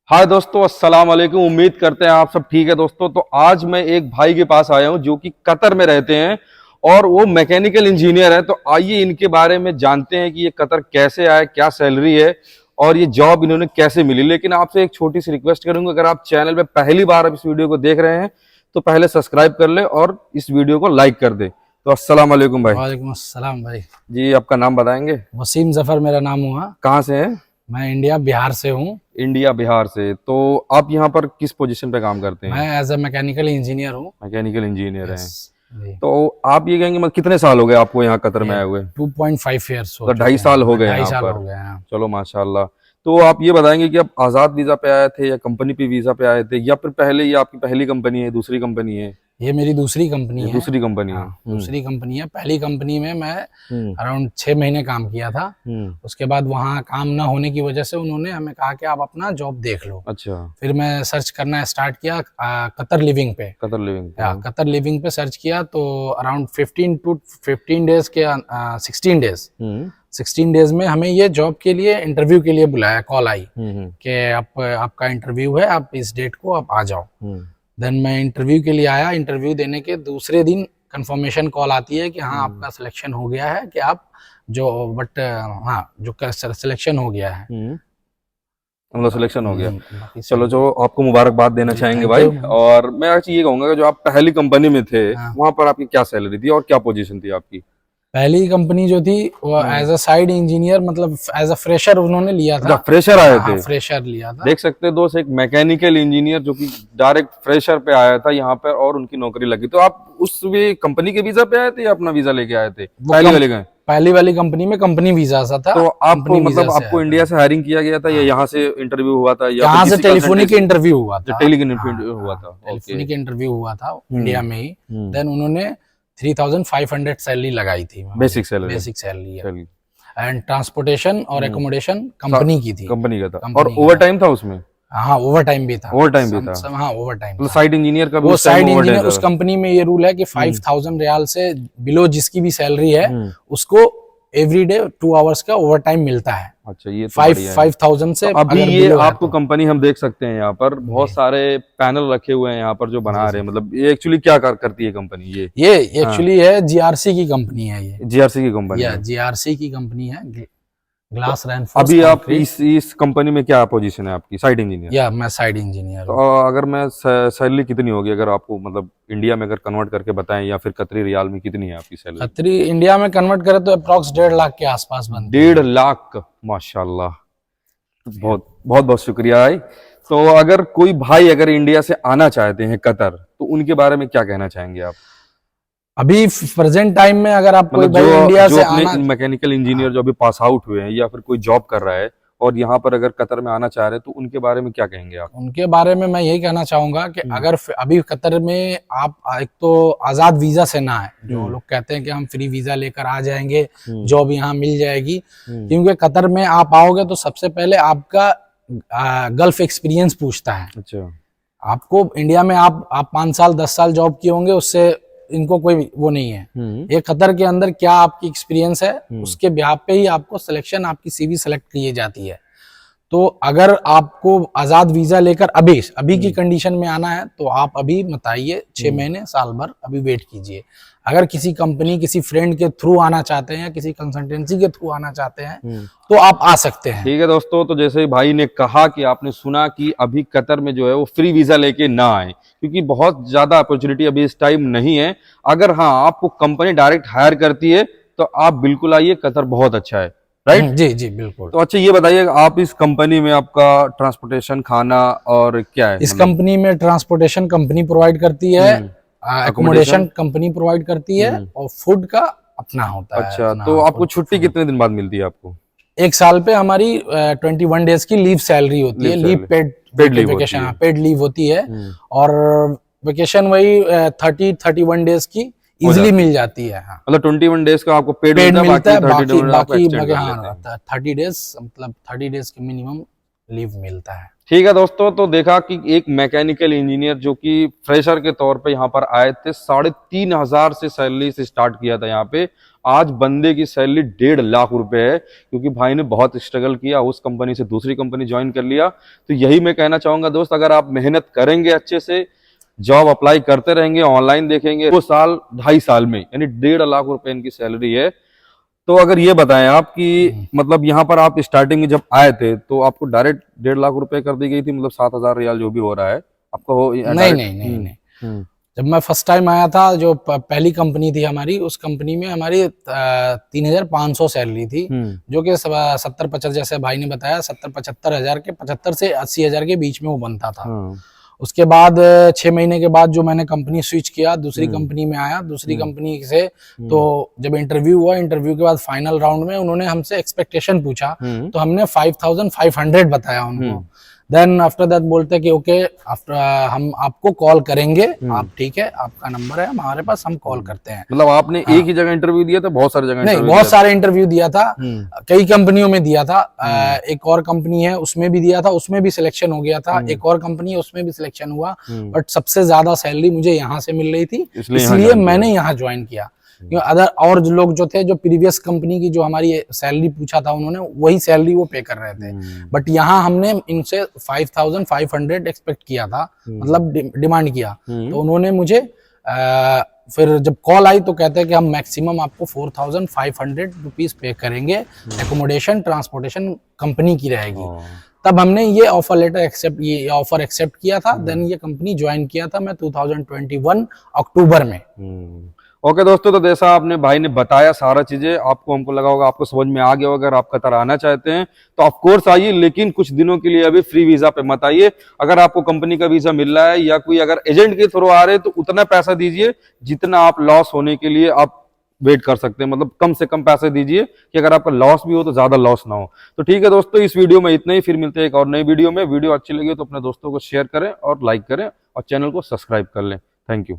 हाय दोस्तों, अस्सलाम वालेकुम। उम्मीद करते हैं आप सब ठीक है दोस्तों। तो आज मैं एक भाई के पास आया हूं जो कि कतर में रहते हैं और वो मैकेनिकल इंजीनियर है। तो आइए इनके बारे में जानते हैं कि ये कतर कैसे आए, क्या सैलरी है और ये जॉब इन्होंने कैसे मिली। लेकिन आपसे एक छोटी सी रिक्वेस्ट करूंगा, अगर आप चैनल पे पहली बार अब इस वीडियो को देख रहे हैं तो पहले सब्सक्राइब कर ले और इस वीडियो को लाइक कर दे। तो अस्सलाम वालेकुम भाई। वालेकुम अस्सलाम भाई। जी, आपका नाम बताएंगे? वसीम जफर मेरा नाम हुआ। कहाँ से हैं? मैं इंडिया बिहार से हूँ। इंडिया बिहार से। तो आप यहाँ पर किस पोजीशन पे काम करते हैं? मैं एज ए मैकेनिकल इंजीनियर हूँ। मैकेनिकल इंजीनियर हैं। जी। तो आप ये कहेंगे, मतलब कितने साल हो गए आपको यहाँ कतर में आए हुए? 2.5 ईयर्स तो 2.5 साल हो गए 2.5 यहाँ साल पर। हो गए हैं। चलो माशाल्लाह। तो आप ये बताएंगे कि आप आजाद वीजा पे आए थे या कंपनी पे वीजा पे आए थे, या फिर पहले ये आपकी पहली कंपनी है, दूसरी कंपनी है? ये मेरी दूसरी कंपनी है। दूसरी कंपनी है। हाँ, दूसरी कंपनी है। पहली कंपनी में मैं हम्म। अराउंड 6 महीने काम किया था। उसके बाद वहाँ काम ना होने की वजह से उन्होंने हमें कहा कि आप अपना जॉब देख लो। अच्छा। फिर मैं सर्च करना स्टार्ट किया कतर लिविंग पे। कतर लिविंग पे। कतर लिविंग पे सर्च किया तो अराउंड 15 डेज के 16 डेज में हमें ये जॉब के लिए इंटरव्यू के लिए बुलाया, कॉल आई कि आपका इंटरव्यू है, आप इस डेट को आप आ जाओ। देन मैं इंटरव्यू के लिए आया। इंटरव्यू देने के दूसरे दिन कंफर्मेशन कॉल आती है कि हाँ आपका सिलेक्शन हो गया है, कि आप जो सिलेक्शन हो गया है। मतलब सिलेक्शन हो गया। चलो, सब जो आपको मुबारकबाद देना चाहेंगे थैंक भाई। यू। और मैं आज ये कहूंगा कि जो आप पहली कंपनी में थे हाँ। वहां पर आपकी क्या सैलरी थी और क्या पोजीशन थी आपकी? पहली कंपनी जो थी वो एज अ साइड इंजीनियर, मतलब एज अ फ्रेशर उन्होंने लिया था। फ्रेशर आए थे? फ्रेशर लिया था। देख सकते हैं दोस्त, एक मैकेनिकल इंजीनियर जो कि डायरेक्ट फ्रेशर पे आया था यहाँ पर और उनकी नौकरी लगी। तो आप उस वे कंपनी के वीजा पे आए थे या अपना वीजा लेके आए थे? पहली वाले गए? पहली वाली कंपनी में कंपनी वीजा सा था। तो आपको मतलब आपको इंडिया से हायरिंग किया गया था या यहाँ से इंटरव्यू हुआ था? यहाँ से टेलीफोनिक इंटरव्यू हुआ था। टेलीफोनिक हुआ था। टेलीफोनिक इंटरव्यू हुआ था इंडिया में ही। देन उन्होंने 3,500 सैलरी लगाई थी। Basic salary. बेसिक सैलरी है। एंड ट्रांसपोर्टेशन और एकोमोडेशन कंपनी की थी। कंपनी का था। और ओवर टाइम था उसमें? हाँ, ओवर टाइम भी था। ओवर टाइम भी था। हाँ, ओवर टाइम। मतलब साइड इंजीनियर का भी वो साइड इंजीनियर, उस कंपनी में ये रूल है कि 5,000 रियाल से बिलो जिसकी भी सैलरी है उसको एवरी डे 2 आवर्स का ओवर टाइम मिलता है। अच्छा, ये 5,000 से। तो अभी ये आपको कंपनी हम देख सकते हैं यहाँ पर बहुत सारे पैनल रखे हुए हैं यहाँ पर जो बना रहे हैं। मतलब ये एक्चुअली क्या करती है कंपनी? ये एक्चुअली है जीआरसी की कंपनी है। ये जीआरसी की कंपनी है। जीआरसी की कंपनी है, ग्लास रेनफोर्स। अभी आप इस कंपनी में क्या पोजीशन है आपकी? Side engineer? या मैं साइड इंजीनियर। तो अगर मैं सैलरी कितनी होगी अगर आपको मतलब इंडिया में अगर कन्वर्ट करके बताएं, या फिर कतरी रियाल में कितनी है आपकी सैलरी? कतरी इंडिया में कन्वर्ट करें तो अप्रॉक्स 1.5 लाख के आसपास बनती है। 1.5 लाख? माशाल्लाह, बहुत बहुत बहुत शुक्रिया भाई। तो अगर कोई भाई अगर इंडिया से आना चाहते हैं कतर, तो उनके बारे में क्या कहना चाहेंगे आप? अभी प्रेजेंट टाइम में अगर आप कोई भाई इंडिया से आना, मैकेनिकल इंजीनियर जो अभी पास आउट हुए हैं या फिर कोई जॉब कर रहा है और यहाँ पर अगर कतर में आना चाह रहे हैं, तो उनके बारे में क्या कहेंगे आप? उनके बारे में मैं यही कहना चाहूंगा कि अगर अभी कतर में आप, एक तो आजाद वीजा से ना है, जो लोग कहते हैं कि हम फ्री वीजा लेकर आ जाएंगे, जॉब यहाँ मिल जाएगी। क्योंकि कतर में आप आओगे तो सबसे पहले आपका गल्फ एक्सपीरियंस पूछता है। अच्छा। आपको इंडिया में आप 5 साल 10 साल जॉब किए होंगे, उससे इनको कोई वो नहीं है। ये कतर के अंदर क्या आपकी एक्सपीरियंस है, उसके ब्याह पे ही आपको सिलेक्शन, आपकी सीवी सेलेक्ट की जाती है। तो अगर आपको आजाद वीजा लेकर अभी की कंडीशन में आना है तो आप अभी बताइए 6 महीने साल भर अभी वेट कीजिए। अगर किसी कंपनी, किसी फ्रेंड के थ्रू आना चाहते हैं या किसी कंसल्टेंसी के थ्रू आना चाहते हैं तो आप आ सकते हैं। ठीक है दोस्तों, तो जैसे भाई ने कहा कि आपने सुना कि अभी कतर में जो है वो फ्री वीजा लेके ना आए, क्योंकि बहुत ज्यादा अपॉर्चुनिटी अभी इस टाइम नहीं है। अगर हाँ आपको कंपनी डायरेक्ट हायर करती है तो आप बिल्कुल आइए, कतर बहुत अच्छा है। राइट? जी जी बिल्कुल। तो अच्छा, ये बताइए आप इस कंपनी में आपका ट्रांसपोर्टेशन, खाना और क्या है? इस कंपनी में ट्रांसपोर्टेशन कंपनी प्रोवाइड करती है, एकोमोडेशन कंपनी प्रोवाइड करती है और फूड का अपना होता है। अच्छा, तो आपको छुट्टी कितने दिन बाद मिलती है आपको? 1 साल पे हमारी 21 डेज की लीव सैलरी होती है। Leave paid leave, vacation paid leave होती है। और वेकेशन वही 31 डेज की इजिली मिल जाती है। हाँ, मतलब 21 डेज का आपको पेड मिलता है, बाकी 30 डेज, मतलब 30 डेज की मिनिमम लीव मिलता है। ठीक है दोस्तों, तो देखा कि एक मैकेनिकल इंजीनियर जो कि फ्रेशर के तौर पे यहाँ पर आए थे, 3,500 से सैलरी से स्टार्ट किया था यहाँ पे। आज बंदे की सैलरी 1.5 लाख रुपए है, क्योंकि भाई ने बहुत स्ट्रगल किया, उस कंपनी से दूसरी कंपनी ज्वाइन कर लिया। तो यही मैं कहना चाहूंगा दोस्त, अगर आप मेहनत करेंगे अच्छे से, जॉब अप्लाई करते रहेंगे, ऑनलाइन देखेंगे, 2 साल 2.5 साल में यानी 1.5 लाख रुपए इनकी सैलरी है। तो अगर ये बताएं आप कि मतलब यहाँ पर आप स्टार्टिंग में जब आए थे तो आपको डायरेक्ट 1.5 लाख रुपए कर दी गई थी, मतलब 7,000 रियाल जो भी हो रहा है आपको हो? नहीं नहीं नहीं नहीं, जब मैं फर्स्ट टाइम आया था, जो पहली कंपनी थी हमारी, उस कंपनी में हमारी 3,500 सैलरी थी, जो कि 70-75, जैसे भाई ने बताया, 70-75 हजार के 75 से 80 हजार के बीच में वो बनता था। उसके बाद 6 महीने के बाद जो मैंने कंपनी स्विच किया, दूसरी कंपनी में आया, दूसरी कंपनी से तो जब इंटरव्यू हुआ, इंटरव्यू के बाद फाइनल राउंड में उन्होंने हमसे एक्सपेक्टेशन पूछा, तो हमने 5,500 बताया उनको। देन आफ्टर दैट बोलते कि ओके, आफ्टर हम आपको कॉल करेंगे, आप ठीक है, आपका नंबर है हमारे पास, हम कॉल करते हैं। मतलब आपने एक ही जगह इंटरव्यू दिया था, बहुत सारी जगह? नहीं, बहुत सारे इंटरव्यू दिया था, कई कंपनियों में दिया था। एक और कंपनी है उसमें भी दिया था, उसमें भी सिलेक्शन हो गया था। एक और कंपनी है उसमें भी सिलेक्शन हुआ, बट सबसे ज्यादा सैलरी मुझे यहाँ से मिल रही थी, इसलिए मैंने यहाँ ज्वाइन किया। अदर और जो लोग जो थे, जो प्रीवियस कंपनी की जो हमारी सैलरी पूछा था उन्होंने, वही सैलरी वो पे कर रहे थे, बट यहाँ हमने इनसे 5,500 एक्सपेक्ट किया था, मतलब डिमांड किया। तो उन्होंने मुझे फिर जब कॉल आई तो कहते हैं कि हम मैक्सिमम आपको 4,500 रुपीज पे करेंगे, एकोमोडेशन ट्रांसपोर्टेशन कंपनी की रहेगी। तब हमने ये ऑफर एक्सेप्ट किया था। देन ये कंपनी ज्वाइन किया था मैं 2021 अक्टूबर में। ओके दोस्तों, तो जैसा आपने भाई ने बताया सारा चीजें, आपको हमको लगा होगा, आपको समझ में आ गया होगा। अगर आप कतर आना चाहते हैं तो ऑफ कोर्स आइए, लेकिन कुछ दिनों के लिए अभी फ्री वीजा पे मत आइए। अगर आपको कंपनी का वीजा मिल रहा है या कोई अगर एजेंट के थ्रू आ रहे हैं तो उतना पैसा दीजिए जितना आप लॉस होने के लिए आप वेट कर सकते हैं, मतलब कम से कम पैसे दीजिए कि अगर आपका लॉस भी हो तो ज्यादा लॉस ना हो। तो ठीक है दोस्तों, इस वीडियो में इतना ही, फिर मिलते हैं एक और नई वीडियो में। वीडियो अच्छी लगी तो अपने दोस्तों को शेयर करें और लाइक करें और चैनल को सब्सक्राइब कर लें। Thank you.